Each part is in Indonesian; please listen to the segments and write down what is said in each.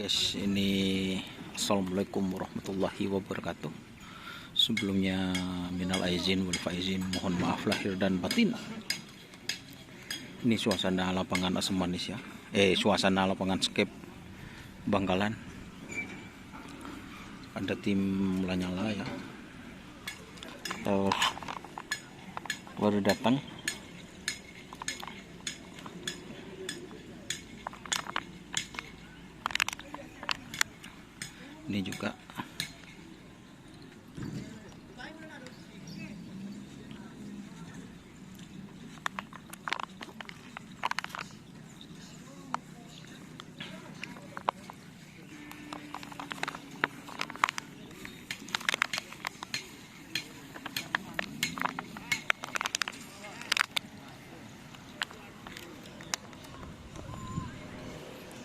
Guys, ini assalamualaikum warahmatullahi wabarakatuh. Sebelumnya minal aizin wal faizin, mohon maaf lahir dan batin. Ini suasana lapangan Asam Manis ya. Suasana lapangan skep Bangkalan. Ada tim Lanyala ya. Baru datang. Ini juga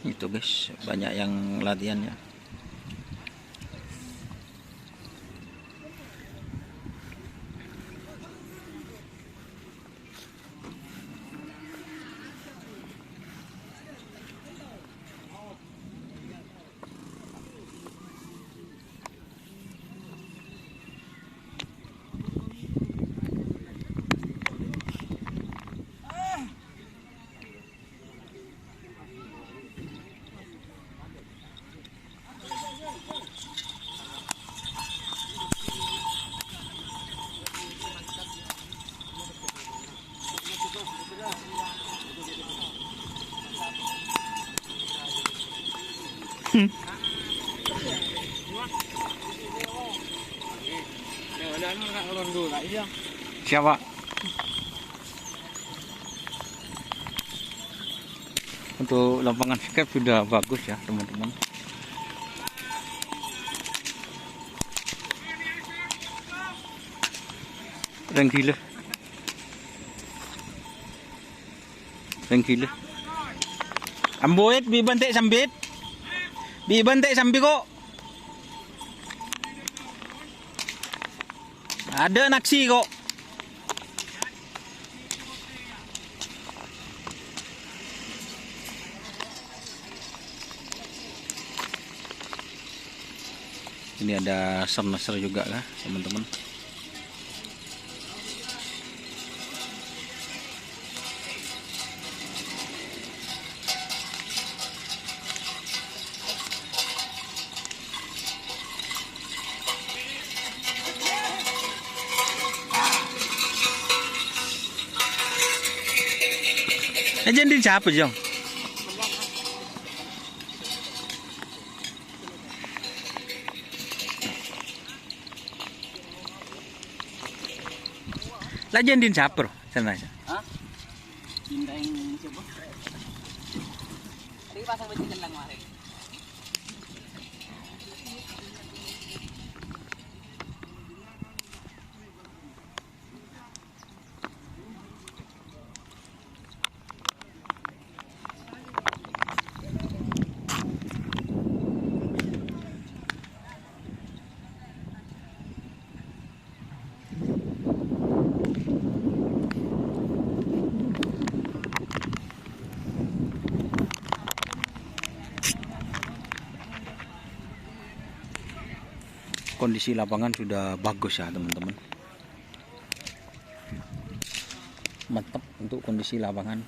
itu guys, banyak yang latihan ya. Siapa? Untuk lapangan skep sudah bagus ya teman-teman. Reng gila. Amboit bibantik sambit. Bibantik sambi kok. Ada naksi kok. Ini ada ser juga lah teman-teman. Ajan din siapa jong? Lajan din siapa sana aja? Hah? Cinta yang siapa? Tadi pasang baju lang kemarin. Kondisi lapangan sudah bagus ya teman-teman. Mantap untuk kondisi lapangan.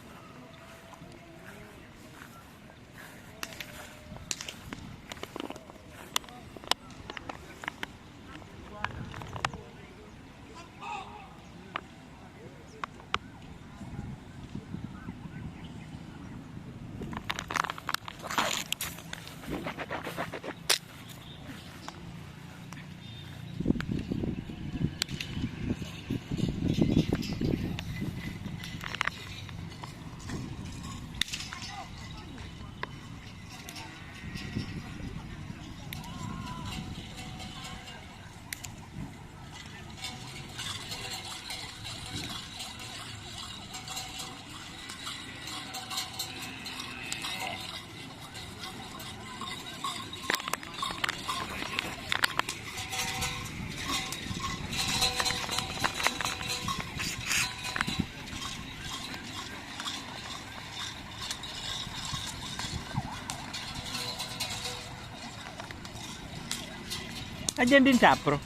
Ajan din sapro.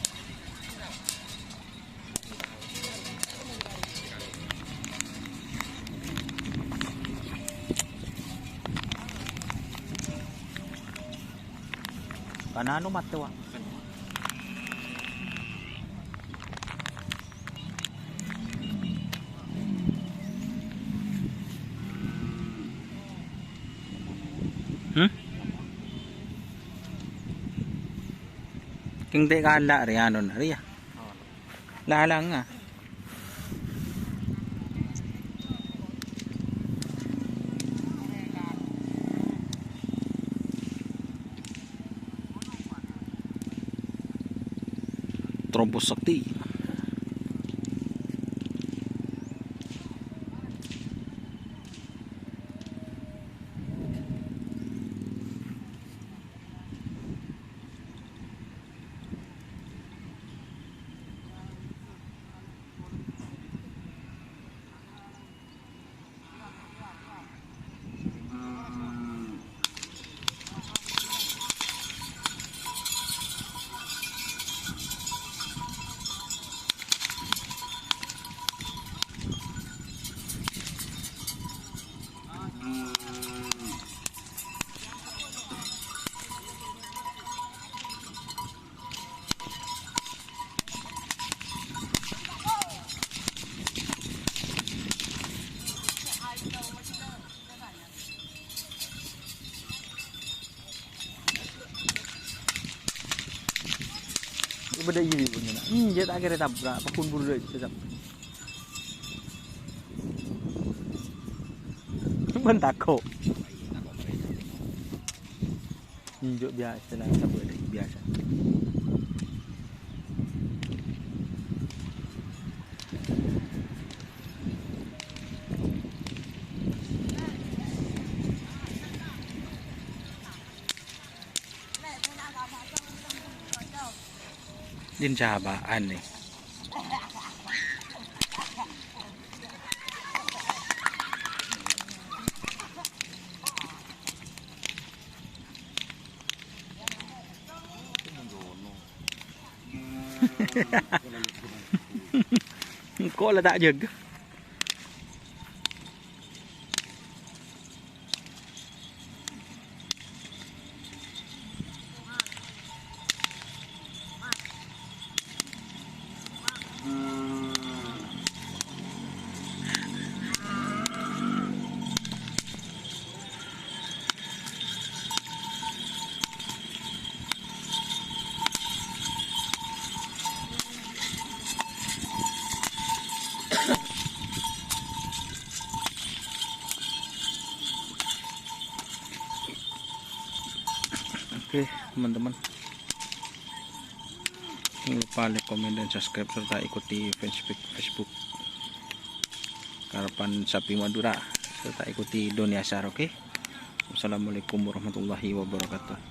Kanano matawa? King te kala ri ano na ri. Lala nga. Trombos sakti. Beda ini punya nak. Dia tak kira tabrak. Apapun bulu dia tetap. Mentako. Injuk biasa lah, sabut dari biasa. Din sabaan nih. Kok lah tak jaga. Oke teman-teman, jangan lupa like, komen, dan subscribe serta ikuti Facebook Karapan Sapi Madura serta ikuti Doni Asar. Oke, wassalamualaikum warahmatullahi wabarakatuh.